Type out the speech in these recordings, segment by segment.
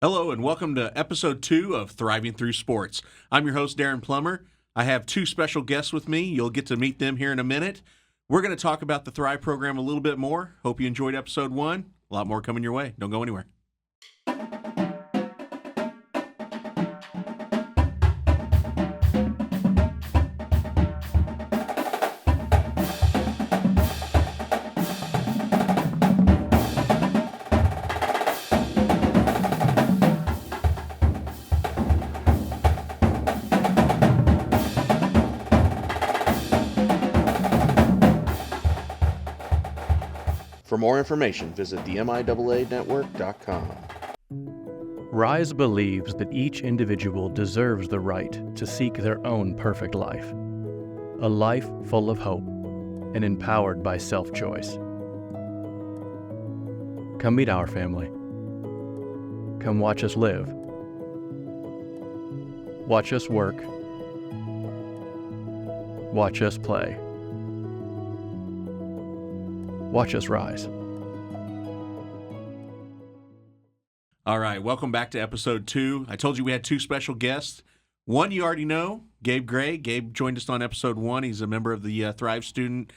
Hello and welcome to episode 2 of Thriving Through Sports. I'm your host, Darren Plummer. I have 2 special guests with me. You'll get to meet them here in a minute. We're going to talk about the Thrive program a little bit more. Hope you enjoyed episode 1. A lot more coming your way. Don't go anywhere. For more information, visit the MIAAnetwork.com. Rise believes that each individual deserves the right to seek their own perfect life, a life full of hope and empowered by self-choice. Come meet our family. Come watch us live. Watch us work. Watch us play. Watch us rise. All right, welcome back to episode 2. I told you we had 2 special guests. One you already know, Gabe Gray. Gabe joined us on episode 1. He's a member of the Thrive student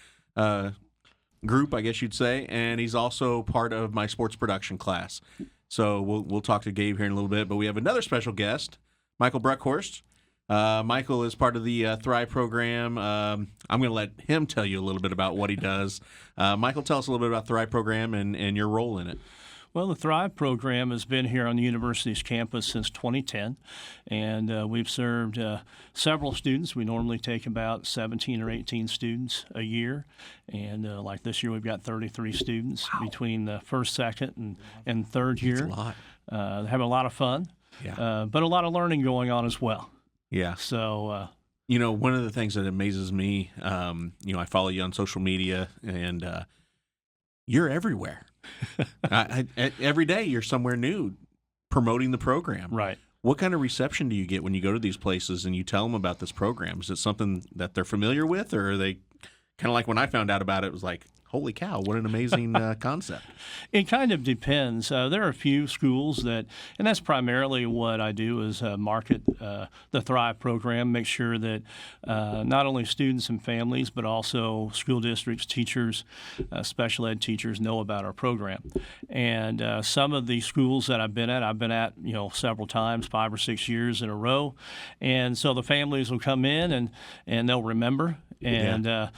group, I guess you'd say, and he's also part of my sports production class. So we'll talk to Gabe here in a little bit, but we have another special guest, Michael Breckhorst. Michael is part of the Thrive program. I'm going to let him tell you a little bit about what he does. Michael, tell us a little bit about the Thrive program and your role in it. Well, the Thrive program has been here on the university's campus since 2010, and we've served several students. We normally take about 17 or 18 students a year, and like this year we've got 33 students between the first, second, and third year. That's a lot. Having a lot of fun, but a lot of learning going on as well. Yeah. So, one of the things that amazes me, I follow you on social media, and you're everywhere. Every day you're somewhere new promoting the program. right. What kind of reception do you get when you go to these places and you tell them about this program? Is it something that they're familiar with, or are they kind of like when I found out about it, it was like, holy cow, what an amazing concept. It kind of depends. There are a few schools and that's primarily what I do is market the Thrive program, make sure that not only students and families, but also school districts, teachers, special ed teachers know about our program. And some of the schools that I've been at, several times, 5 or 6 years in a row. And so the families will come in and they'll remember. And, a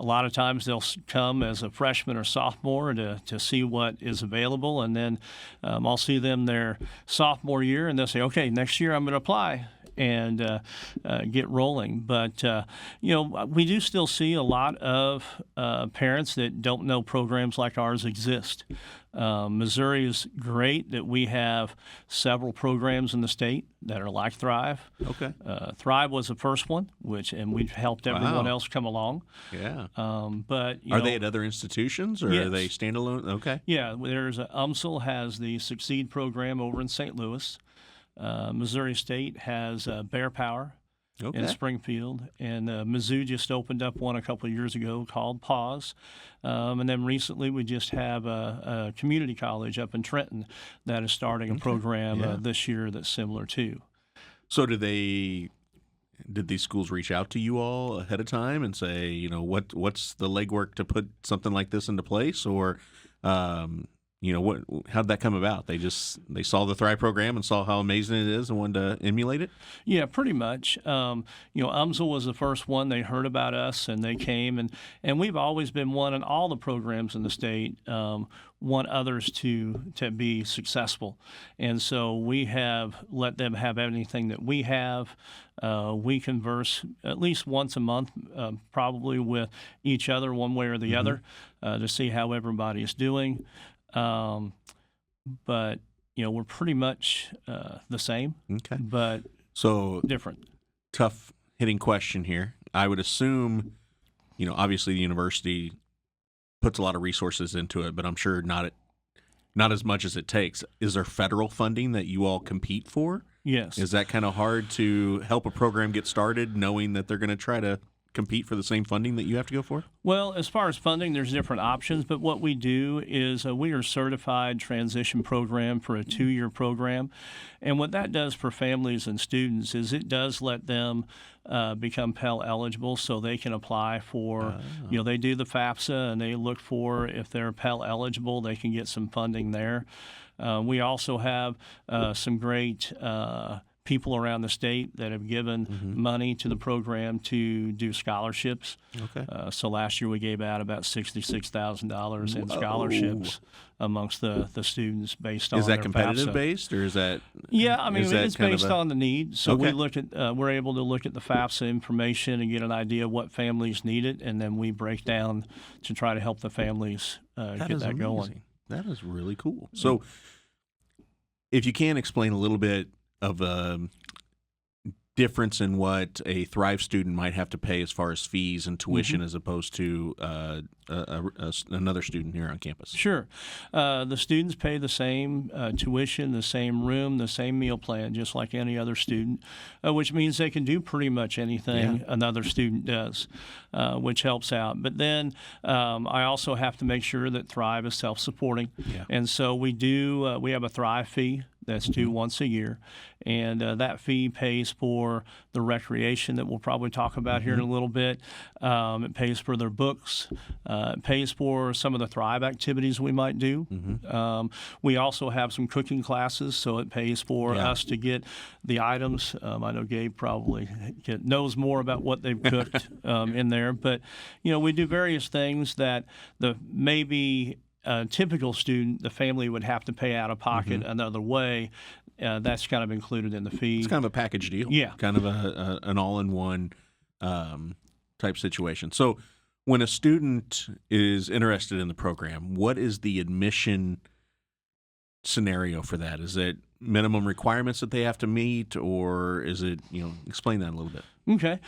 lot of times they'll come as a freshman or sophomore to see what is available. And then I'll see them their sophomore year, and they'll say, okay, next year I'm going to apply and get rolling. But, we do still see a lot of parents that don't know programs like ours exist. Missouri is great that we have several programs in the state that are like Thrive. Okay. Thrive was the first one, and we've helped everyone else come along. Yeah. But are they at other institutions, or yes. are they standalone? Okay. Yeah, UMSL has the Succeed program over in St. Louis. Missouri State has Bear Power in Springfield, and Mizzou just opened up one a couple of years ago called Pause. And then recently we just have a community college up in Trenton that is starting a program this year that's similar too. So did these schools reach out to you all ahead of time and say, what's the legwork to put something like this into place, or how'd that come about? They saw the Thrive program and saw how amazing it is and wanted to emulate it? Yeah, pretty much. UMSL was the first one. They heard about us and they came, and we've always been one, and all the programs in the state want others to be successful. And so we have let them have anything that we have. We converse at least once a month, probably with each other one way or the other, to see how everybody is doing. But we're pretty much the same, but so different. Tough hitting question here. I would assume, obviously the university puts a lot of resources into it, but I'm sure not as much as it takes. Is there federal funding that you all compete for? Yes. Is that kind of hard to help a program get started, knowing that they're going to try to compete for the same funding that you have to go for? Well, as far as funding, there's different options, but what we do is we are a certified transition program for a 2-year program. And what that does for families and students is it does let them become Pell eligible so they can apply for, they do the FAFSA and they look for if they're Pell eligible, they can get some funding there. We also have some great people around the state that have given money to the program to do scholarships. Okay. So last year we gave out about $66,000 in scholarships amongst the students based on Is that their competitive FAFSA. based, or is that? Yeah, I mean, is that it's kind of based on the need. So Okay. we look at, we're able to look at the FAFSA information and get an idea of what families need it, and then we break down to try to help the families get is that going. amazing. That is really cool. So, if you can explain a little bit of a difference in what a Thrive student might have to pay as far as fees and tuition as opposed to another student here on campus. Sure. The students pay the same tuition, the same room, the same meal plan, just like any other student, which means they can do pretty much anything another student does, which helps out. But then I also have to make sure that Thrive is self-supporting. Yeah. And so we do, we have a Thrive fee that's due once a year, and that fee pays for the recreation that we'll probably talk about here in a little bit. It pays for their books. It pays for some of the Thrive activities we might do. We also have some cooking classes, so it pays for us to get the items. I know Gabe probably knows more about what they've cooked in there, but we do various things that maybe a typical student, the family would have to pay out of pocket another way. That's kind of included in the fee. It's kind of a package deal. Yeah. Kind of an all-in-one type situation. So when a student is interested in the program, what is the admission scenario for that? Is it minimum requirements that they have to meet, or is it, explain that a little bit. Okay.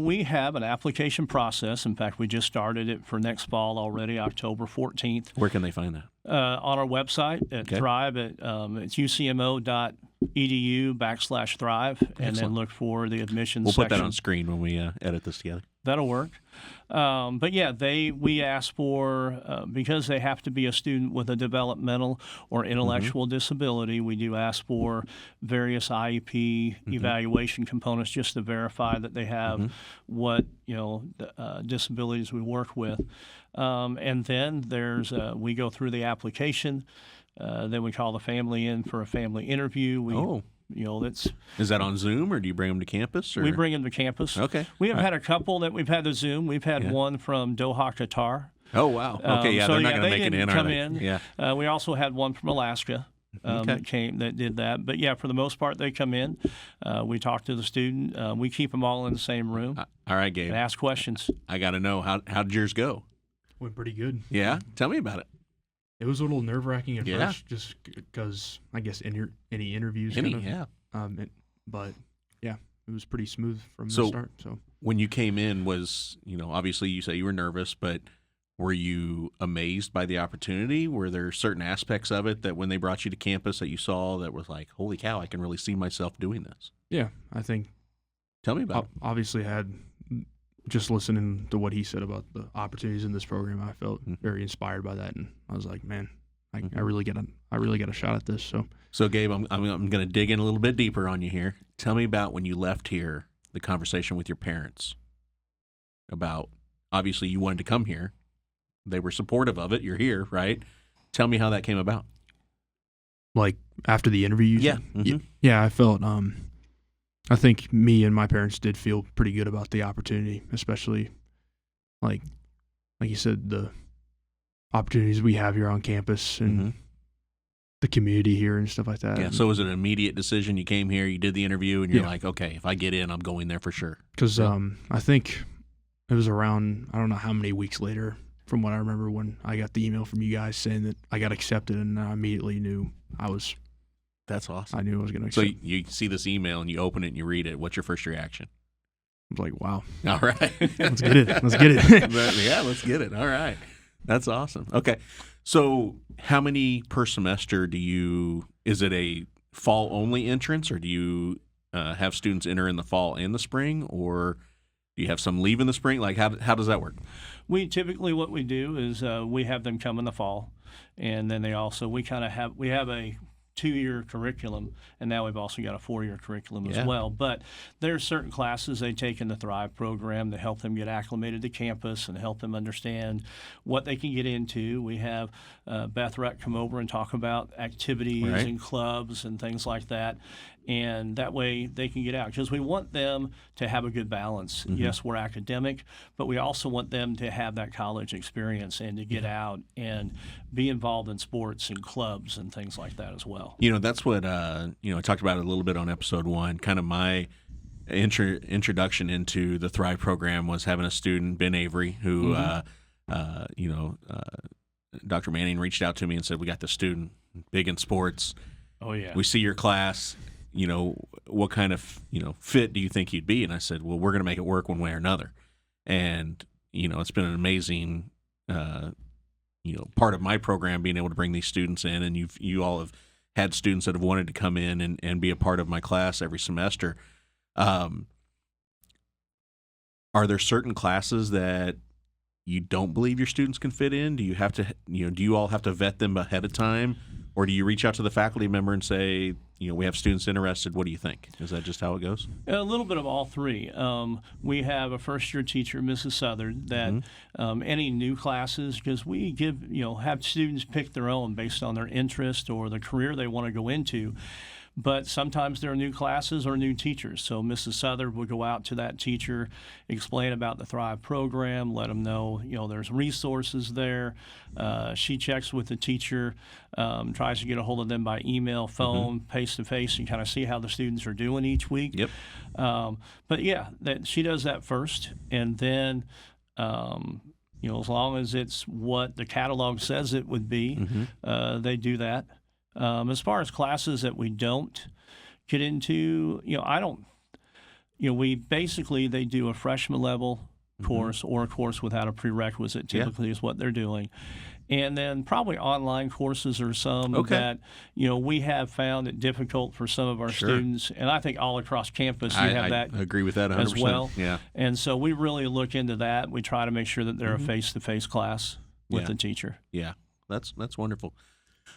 We have an application process. In fact, we just started it for next fall already, October 14th. Where can they find that? On our website at Thrive. It's ucmo.edu/Thrive, and then look for the admissions section. We'll put that on screen when we edit this together. That'll work. But yeah, we ask for, because they have to be a student with a developmental or intellectual disability, we do ask for various IEP evaluation components just to verify that they have what, disabilities we work with. And then we go through the application, then we call the family in for a family interview. Is that on Zoom, or do you bring them to campus? Or? We bring them to campus. Okay. We have had a couple that we've had to Zoom. We've had one from Doha, Qatar. Oh, wow. Okay, they're not going to make it in, are they? In. Yeah. We also had one from Alaska that did that. But, yeah, for the most part, they come in. We talk to the student. We keep them all in the same room. All right, Gabe. And ask questions. I got to know, how did yours go? Went pretty good. Yeah? Tell me about it. It was a little nerve-wracking at first, just because I guess any interviews. But yeah, it was pretty smooth from the start. So when you came in, was obviously you say you were nervous, but were you amazed by the opportunity? Were there certain aspects of it that when they brought you to campus that you saw that was like, holy cow, I can really see myself doing this? Yeah, I think. Tell me about it. Obviously, had just listening to what he said about the opportunities in this program, I felt very inspired by that, and I was like, man, I really get a shot at this. So Gabe, I'm going to dig in a little bit deeper on you here. Tell me about when you left here, the conversation with your parents about, obviously you wanted to come here. They were supportive of it. You're here, right? Tell me how that came about. Like after the interview? Yeah. Yeah, I felt, I think me and my parents did feel pretty good about the opportunity, especially like you said, the opportunities we have here on campus and the community here and stuff like that. Yeah. So was it an immediate decision? You came here, you did the interview, and you're like, okay, if I get in, I'm going there for sure. Because I think it was around, I don't know how many weeks later, from what I remember, when I got the email from you guys saying that I got accepted, and I immediately knew That's awesome. I knew I was going to accept. So you see this email and you open it and you read it. What's your first reaction? I was like, wow. All right. Let's get it. Yeah, let's get it. All right. That's awesome. Okay. So how many per semester is it a fall only entrance, or do you have students enter in the fall and the spring, or Do you have some leave in the spring? Like how does that work? We typically, what we do is we have them come in the fall, and then we have a 2-year curriculum, and now we've also got a 4-year curriculum as well. But there's certain classes they take in the Thrive program to help them get acclimated to campus and help them understand what they can get into. We have Beth Ruck come over and talk about activities and clubs and things like that. And that way they can get out, because we want them to have a good balance. Mm-hmm. Yes, we're academic, but we also want them to have that college experience and to get out and be involved in sports and clubs and things like that as well. That's what I talked about it a little bit on episode 1. Kind of my introduction into the Thrive program was having a student, Ben Avery, who Dr. Manning reached out to me and said, "We got this student, big in sports. Oh yeah, we see your class. What kind of, fit do you think you'd be?" And I said, "Well, we're going to make it work one way or another." And, it's been an amazing, part of my program being able to bring these students in. And you all have had students that have wanted to come in and be a part of my class every semester. Are there certain classes that you don't believe your students can fit in? Do you have to, do you all have to vet them ahead of time? Or do you reach out to the faculty member and say, we have students interested, what do you think? Is that just how it goes? A little bit of all three. We have a first-year teacher, Mrs. Southard, that any new classes, because we have students pick their own based on their interest or the career they want to go into. But sometimes there are new classes or new teachers. So Mrs. Southard would go out to that teacher, explain about the Thrive program, let them know, there's resources there. She checks with the teacher, tries to get a hold of them by email, phone, face-to-face, and kind of see how the students are doing each week. Yep. But yeah, she does that first. And then, as long as it's what the catalog says it would be, they do that. As far as classes that we don't get into, they do a freshman level course or a course without a prerequisite typically is what they're doing. And then probably online courses are some that, we have found it difficult for some of our students. And I think all across campus you have that. I agree with that 100%. As well. Yeah. And so we really look into that. We try to make sure that they're a face-to-face class with the teacher. Yeah, that's wonderful.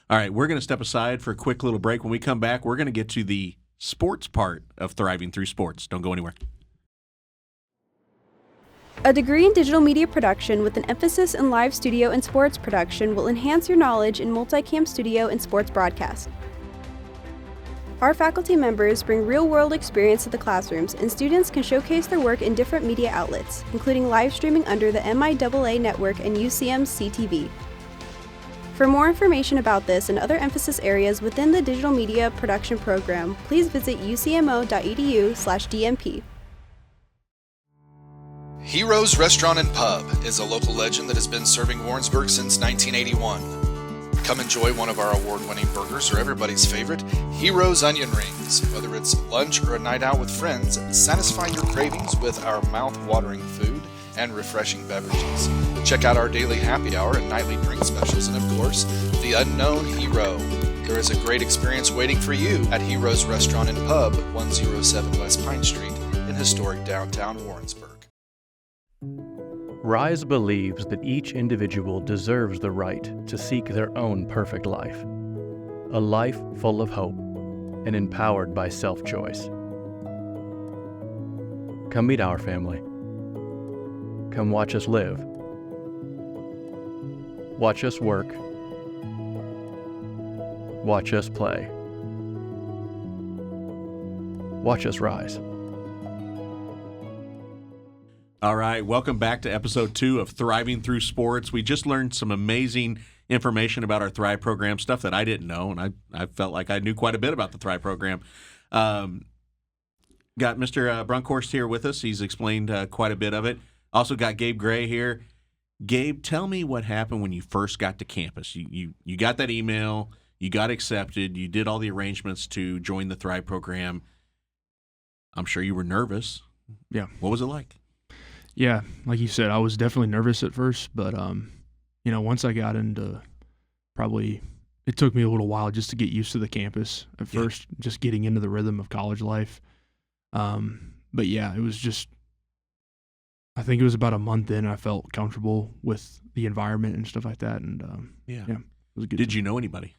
All right, we're going to step aside for a quick little break. When we come back, we're going to get to the sports part of Thriving Through Sports. Don't go anywhere. A degree in digital media production with an emphasis in live studio and sports production will enhance your knowledge in multicam studio and sports broadcast. Our faculty members bring real-world experience to the classrooms, and students can showcase their work in different media outlets, including live streaming under the MIAA network and UCM's CTV. For more information about this and other emphasis areas within the digital media production program, please visit ucmo.edu/DMP. Heroes Restaurant and Pub is a local legend that has been serving Warrensburg since 1981. Come enjoy one of our award-winning burgers or everybody's favorite, Heroes Onion Rings. Whether it's lunch or a night out with friends, satisfy your cravings with our mouth-watering food and refreshing beverages. Check out our daily happy hour and nightly drink specials, and of course, the Unknown Hero. There is a great experience waiting for you at Heroes Restaurant and Pub, 107 West Pine Street in historic downtown Warrensburg. Rise believes that each individual deserves the right to seek their own perfect life, a life full of hope and empowered by self-choice. Come meet our family. Come watch us live. Watch us work. Watch us play. Watch us rise. All right, welcome back to episode 2 of Thriving Through Sports. We just learned some amazing information about our Thrive program, stuff that I didn't know, and I felt like I knew quite a bit about the Thrive program. Got Mr. Brunkhorst here with us. He's explained quite a bit of it. Also got Gabe Gray here. Gabe, tell me what happened when you first got to campus. You got that email, you got accepted, you did all the arrangements to join the Thrive program. I'm sure you were nervous. Yeah. What was it like? Yeah, like you said, I was definitely nervous at first, but once I got into it took me a little while just to get used to the campus at first, just getting into the rhythm of college life. But yeah, it was just I think it was about a month in, I felt comfortable with the environment and stuff like that, and Yeah. it was a good. Did you know anybody?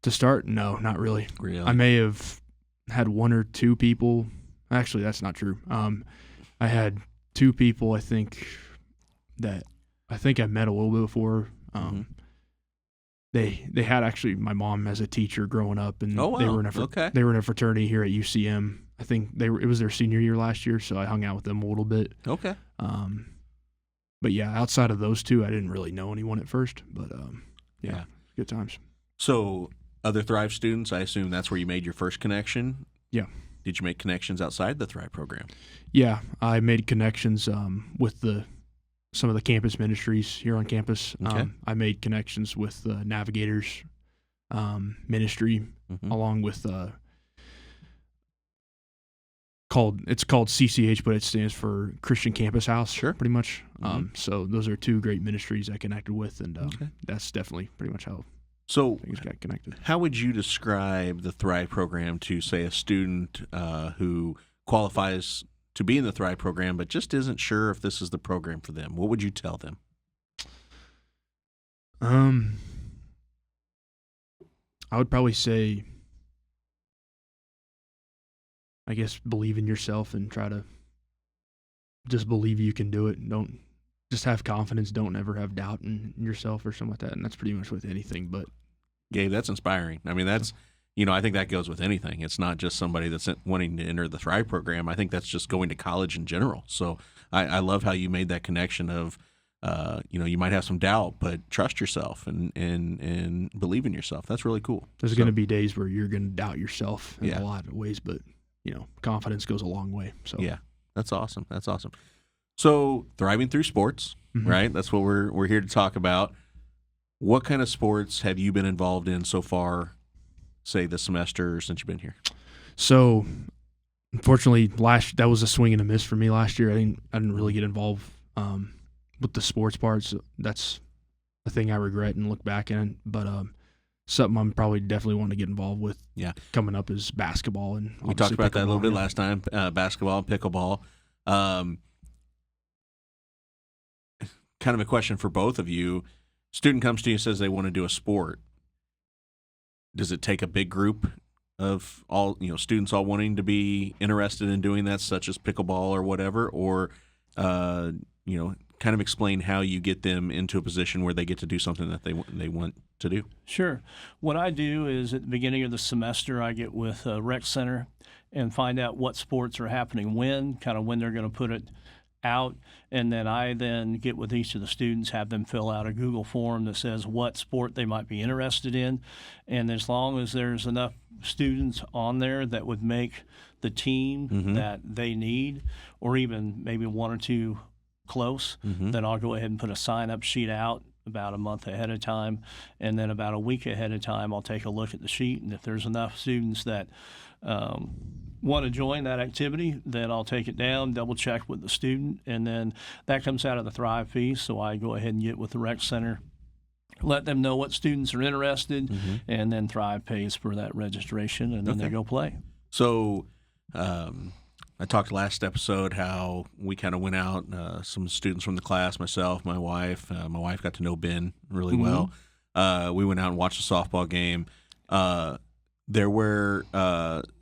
To start? No, not really. Really? I may have had one or two people. Actually, that's not true. I had two people I think I met a little bit before. They had actually my mom as a teacher growing up, and Oh, wow. they were in Okay. they were in a fraternity here at UCM. I think it was their senior year last year, so I hung out with them a little bit. Okay. But yeah, outside of those two, I didn't really know anyone at first. But Yeah. good times. So other Thrive students, I assume that's where you made your first connection? Yeah. Did you make connections outside the Thrive program? Yeah, I made connections with some of the campus ministries here on campus. Okay. I made connections with the Navigators ministry, Mhm. along with it's called CCH, but it stands for Christian Campus House. Sure. Pretty much. Mhm. So those are two great ministries I connected with, and Okay. that's definitely pretty much how So things got connected. how would you describe the Thrive program to, say, a student who qualifies to be in the Thrive program but just isn't sure if this is the program for them? What would you tell them? I would probably say, I guess, believe in yourself and try to just believe you can do it. Don't just have confidence. Don't ever have doubt in yourself or something like that. And that's pretty much with anything. But Gabe, that's inspiring. I mean, that's, I think that goes with anything. It's not just somebody that's wanting to enter the Thrive program. I think that's just going to college in general. So I love how you made that connection of, you might have some doubt, but trust yourself and believe in yourself. That's really cool. there's going to be days where you're going to doubt yourself in Yeah. a lot of ways, but confidence goes a long way. So Yeah, that's awesome. That's awesome. So thriving through sports, Mhm. right? That's what we're here to talk about. What kind of sports have you been involved in so far, say this semester since you've been here? So, unfortunately, that was a swing and a miss for me last year. I didn't really get involved with the sports parts. That's a thing I regret and look back in. But something I'm probably definitely want to get involved with. Yeah. Coming up is basketball, and We talked about that a little bit yeah. last time. Basketball and pickleball. Kind of a question for both of you. Student comes to you and says they want to do a sport. Does it take a big group of all students all wanting to be interested in doing that, such as pickleball or whatever, or kind of explain how you get them into a position where they get to do something that they want to do? Sure. What I do is at the beginning of the semester, I get with a rec center and find out what sports are happening when they're going to put it out, and then I get with each of the students, have them fill out a Google form that says what sport they might be interested in, and as long as there's enough students on there that would make the team that they need, or even maybe one or two close, then I'll go ahead and put a sign-up sheet out about a month ahead of time, and then about a week ahead of time I'll take a look at the sheet, and if there's enough students that want to join that activity, then I'll take it down, double check with the student, and then that comes out of the Thrive fee. So I go ahead and get with the rec center, let them know what students are interested, and then Thrive pays for that registration, and then they go play. So I talked last episode how we kind of went out, some students from the class, myself, my wife. My wife got to know Ben really well. We went out and watched a softball game. There were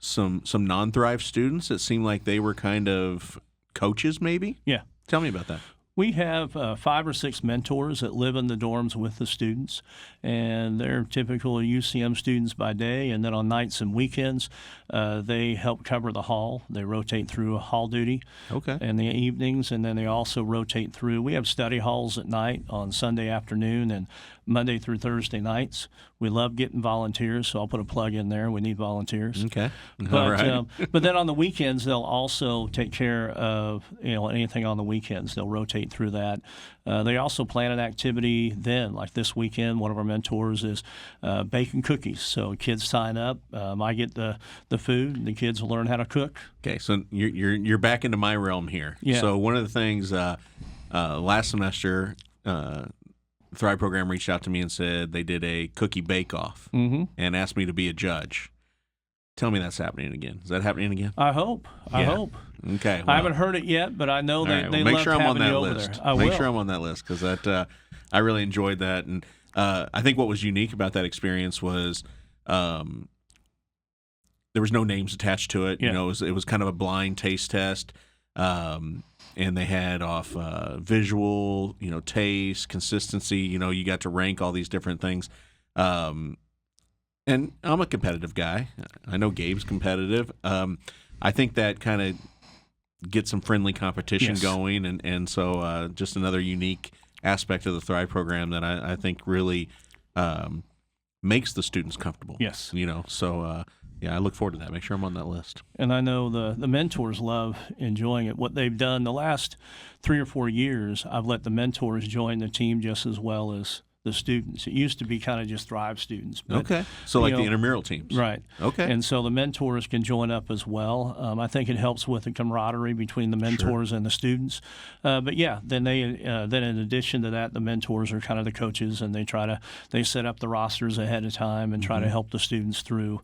some non-Thrive students that seemed like they were kind of coaches, maybe? Yeah. Tell me about that. We have 5 or 6 mentors that live in the dorms with the students, and they're typical UCM students by day, and then on nights and weekends, they help cover the hall. They rotate through hall duty in the evenings, and then they also rotate through. We have study halls at night on Sunday afternoon and Monday through Thursday nights. We love getting volunteers, so I'll put a plug in there. We need volunteers. Okay. But, All right. But then on the weekends, they'll also take care of anything on the weekends. They'll rotate through that. They also plan an activity then, like this weekend. One of our mentors is baking cookies. So kids sign up. I get the food, and the kids will learn how to cook. Okay, so you're back into my realm here. Yeah. So one of the things last semester, Thrive program reached out to me and said they did a cookie bake-off and asked me to be a judge. Tell me that's happening again. Is that happening again? I hope. I Yeah. hope. Okay. I haven't heard it yet, but I know all they, right, they well, make love sure I'm on having that you over list. there. I Make will. sure I'm on that list because that I really enjoyed that, and I think what was unique about that experience was there was no names attached to it. Yeah. You know, it was kind of a blind taste test, and they had off visual, you know, taste, consistency. You know, you got to rank all these different things. And I'm a competitive guy. I know Gabe's competitive. I think that kind of gets some friendly competition Yes. going, and so just another unique aspect of the Thrive program that I think really makes the students comfortable. Yes. You know, so yeah, I look forward to that. Make sure I'm on that list. And I know the mentors love enjoying it. What they've done the last 3 or 4 years, I've let the mentors join the team just as well as the students. It used to be kind of just Thrive students. But, Okay. So like you the know, intramural teams. Right. Okay. And so the mentors can join up as well. I think it helps with the camaraderie between the mentors and the students. But yeah, then then in addition to that, the mentors are kind of the coaches, and they set up the rosters ahead of time and try to help the students through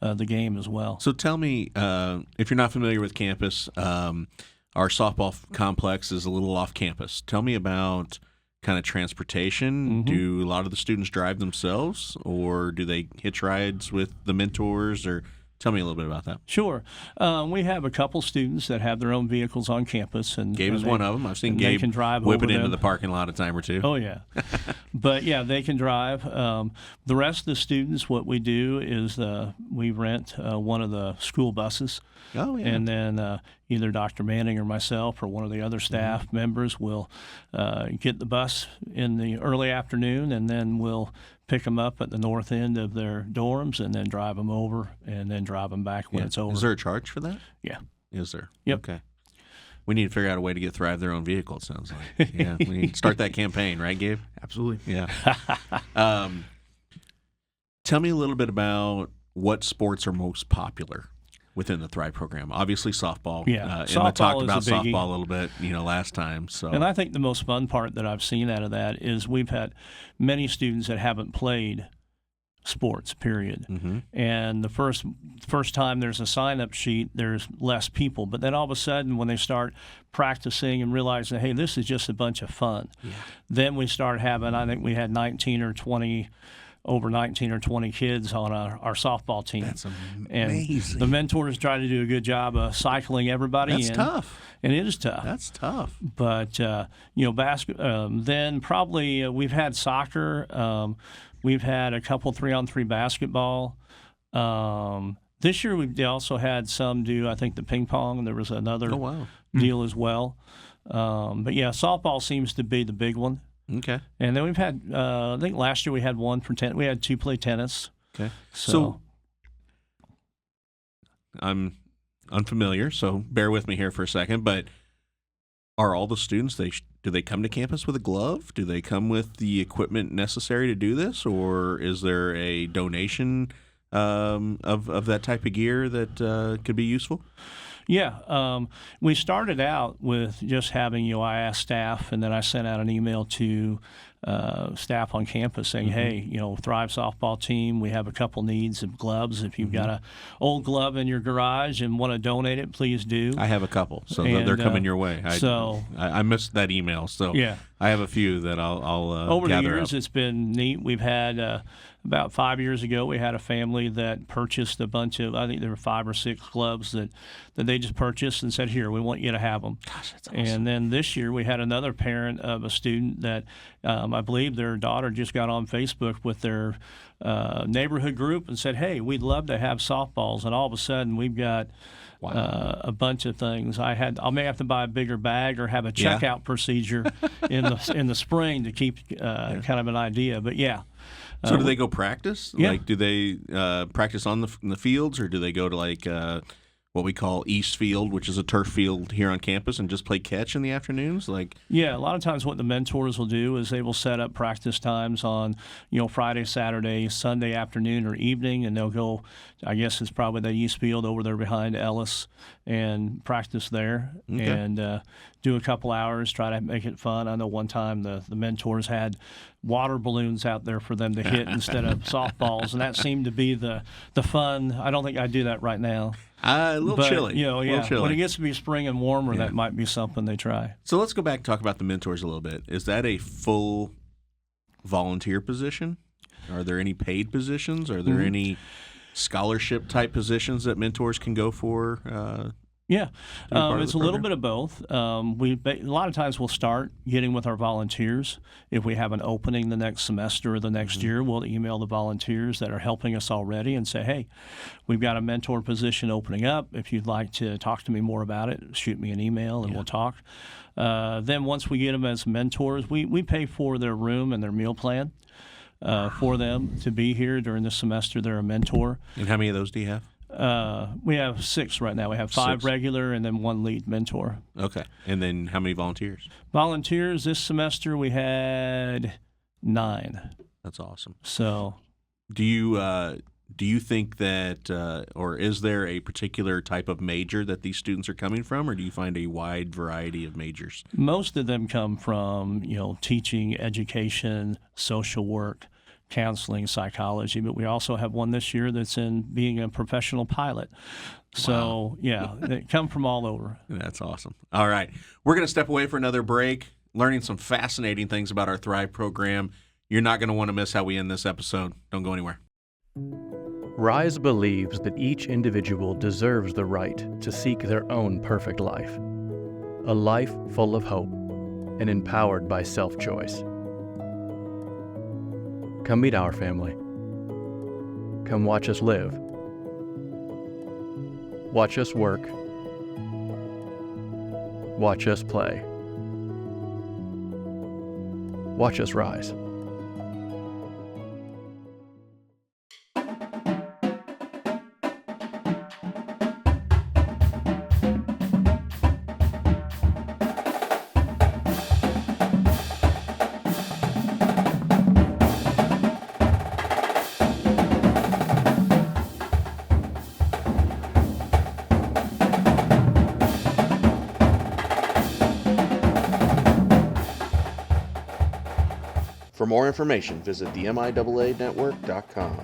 the game as well. So tell me, if you're not familiar with campus, our softball complex is a little off campus. Tell me about kind of transportation. Do a lot of the students drive themselves, or do they hitch rides with the mentors? Or tell me a little bit about that. Sure. We have a couple students that have their own vehicles on campus. And Gabe is they- one of them. I've seen and they Gabe can drive whip it over into them. the parking lot a time or two. Oh, yeah. But, yeah, they can drive. The rest of the students, what we do is we rent one of the school buses. Oh, yeah. And then either Dr. Manning or myself or one of the other staff members will get the bus in the early afternoon, and then we'll pick them up at the north end of their dorms and then drive them over and then drive them back when Yeah. it's over. Is there a charge for that? Yeah. Is there? Yep. Okay. We need to figure out a way to get Thrive their own vehicle, it sounds like. Yeah. We need to start that campaign, right, Gabe? Absolutely. Yeah. Tell me a little bit about what sports are most popular within the Thrive program. Obviously, softball. Yeah, and I softball talked is about a biggie. softball a little bit, last time. So. And I think the most fun part that I've seen out of that is we've had many students that haven't played sports, period. And the first time there's a sign-up sheet, there's less people. But then all of a sudden, when they start practicing and realizing, hey, this is just a bunch of fun, then we start having, I think we had 19 or 20 kids on our softball team. That's And amazing. the mentors try to do a good job of cycling everybody That's in. tough. And it is tough. That's tough. But then probably we've had soccer. We've had a couple 3-on-3 basketball. This year we also had some do, I think, the ping pong. There was another Oh, wow. deal as well. But yeah, softball seems to be the big one. Okay. And then we've had, I think last year we had one for tennis. We had 2 play tennis. Okay. So I'm unfamiliar, so bear with me here for a second. But are all the students, do they come to campus with a glove? Do they come with the equipment necessary to do this? Or is there a donation of that type of gear that could be useful? Yeah, we started out with just having, I asked staff, and then I sent out an email to staff on campus saying, hey, Thrive softball team, we have a couple needs of gloves. If you've got an old glove in your garage and want to donate it, please do. I have a couple, so And, they're coming your way. I missed that email, so Yeah. I have a few that I'll Over the gather years, up. it's been neat. We've had about 5 years ago, we had a family that purchased a bunch of, I think there were 5 or 6 gloves that they just purchased and said, here, we want you to have them. Gosh, that's awesome. And then this year, we had another parent of a student that I believe their daughter just got on Facebook with their neighborhood group and said, hey, we'd love to have softballs. And all of a sudden, we've got a bunch of things. I may have to buy a bigger bag or have a checkout procedure in the spring to keep kind of an idea. But yeah. So do they go practice? Yeah. Like, do they practice in the fields, or do they go to what we call East Field, which is a turf field here on campus, and just play catch in the afternoons? Yeah, a lot of times what the mentors will do is they will set up practice times on, Friday, Saturday, Sunday afternoon or evening, and they'll go, I guess it's probably the East Field over there behind Ellis, and practice there and do a couple hours, try to make it fun. I know one time the mentors had water balloons out there for them to hit instead of softballs, and that seemed to be the fun. I don't think I'd do that right now. A little chilly. Yeah. little chilly. When it gets to be spring and warmer, that might be something they try. So let's go back and talk about the mentors a little bit. Is that a full volunteer position? Are there any paid positions? Are there any scholarship type positions that mentors can go for? Yeah, part of it's the a little program? bit of both. A lot of times we'll start getting with our volunteers. If we have an opening the next semester or the next year, we'll email the volunteers that are helping us already and say, hey, we've got a mentor position opening up. If you'd like to talk to me more about it, shoot me an email and we'll talk. Then once we get them as mentors, we pay for their room and their meal plan for them to be here during the semester. They're a mentor. And how many of those do you have? We have 6 right now. We have 5 6. regular and then 1 lead mentor. Okay. And then how many volunteers? Volunteers this semester we had 9. That's awesome. So, Do you think that, or is there a particular type of major that these students are coming from, or do you find a wide variety of majors? most of them come from, teaching, education, social work, counseling, psychology, but we also have one this year that's in being a professional pilot. So, they come from all over. That's awesome. All right. We're going to step away for another break, learning some fascinating things about our Thrive program. You're not going to want to miss how we end this episode. Don't go anywhere. Rise believes that each individual deserves the right to seek their own perfect life, a life full of hope and empowered by self-choice. Come meet our family. Come watch us live. Watch us work. Watch us play. Watch us rise. For more information, visit the MIAAnetwork.com.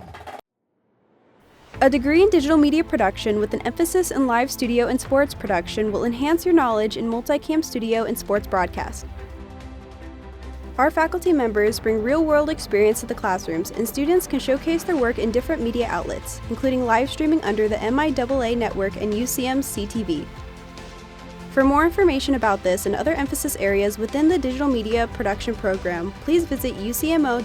A degree in digital media production with an emphasis in live studio and sports production will enhance your knowledge in multicam studio and sports broadcast. Our faculty members bring real-world experience to the classrooms, and students can showcase their work in different media outlets, including live streaming under the MIAA network and UCM CTV. For more information about this and other emphasis areas within the digital media production program, please visit ucmo.edu/DMP.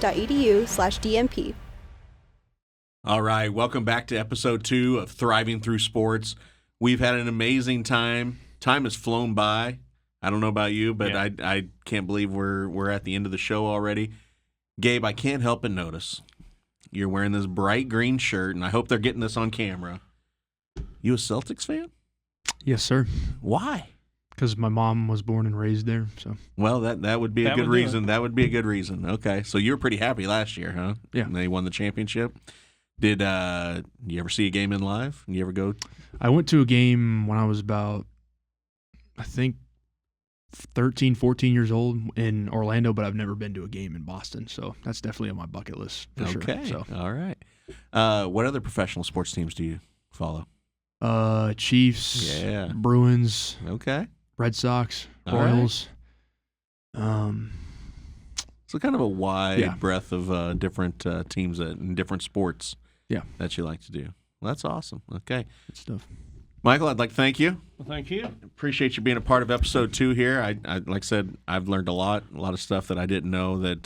All right, welcome back to episode 2 of Thriving Through Sports. We've had an amazing time. Time has flown by. I don't know about you, but I can't believe we're at the end of the show already. Gabe, I can't help but notice you're wearing this bright green shirt, and I hope they're getting this on camera. You a Celtics fan? Yes, sir. Why? Because my mom was born and raised there. So Well, that would be a That good would do it. reason. That would be a good reason. Okay, so you were pretty happy last year, huh? Yeah. And they won the championship. Did you ever see a game in live? You ever go? I went to a game when I was about, I think, 13, 14 years old in Orlando, but I've never been to a game in Boston. So that's definitely on my bucket list for Okay. sure. So All right. What other professional sports teams do you follow? Chiefs, Yeah. Bruins, Okay. Red Sox, All right. Royals. So kind of a wide Yeah. breadth of different teams in different sports Yeah. that you like to do. Well, that's awesome. Okay. Good stuff. Michael, I'd like to thank you. Well, thank you. Appreciate you being a part of episode 2 here. I like I said, I've learned a lot of stuff that I didn't know that,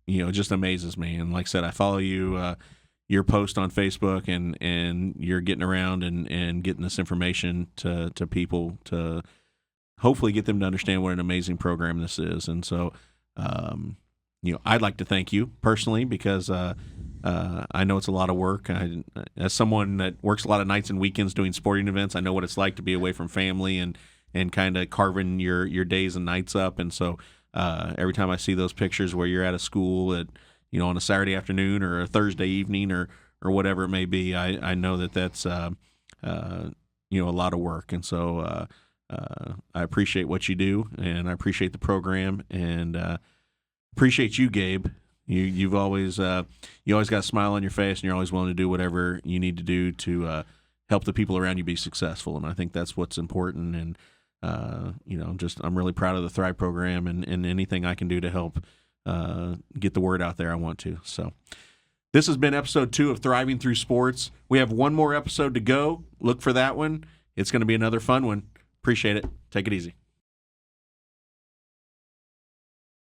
just amazes me. And like I said, I follow you, your post on Facebook, and you're getting around and getting this information to people to hopefully get them to understand what an amazing program this is. And so I'd like to thank you personally because I know it's a lot of work. As someone that works a lot of nights and weekends doing sporting events, I know what it's like to be away from family and kind of carving your days and nights up. And so every time I see those pictures where you're at a school at on a Saturday afternoon or a Thursday evening or whatever it may be, I know that's a lot of work. And so I appreciate what you do, and I appreciate the program, and appreciate you, Gabe. You've always got a smile on your face, and you're always willing to do whatever you need to do to help the people around you be successful. And I think that's what's important. And I'm really proud of the Thrive program, and anything I can do to help get the word out there, I want to. So this has been episode 2 of Thriving Through Sports. We have one more episode to go. Look for that one. It's going to be another fun one. Appreciate it. Take it easy.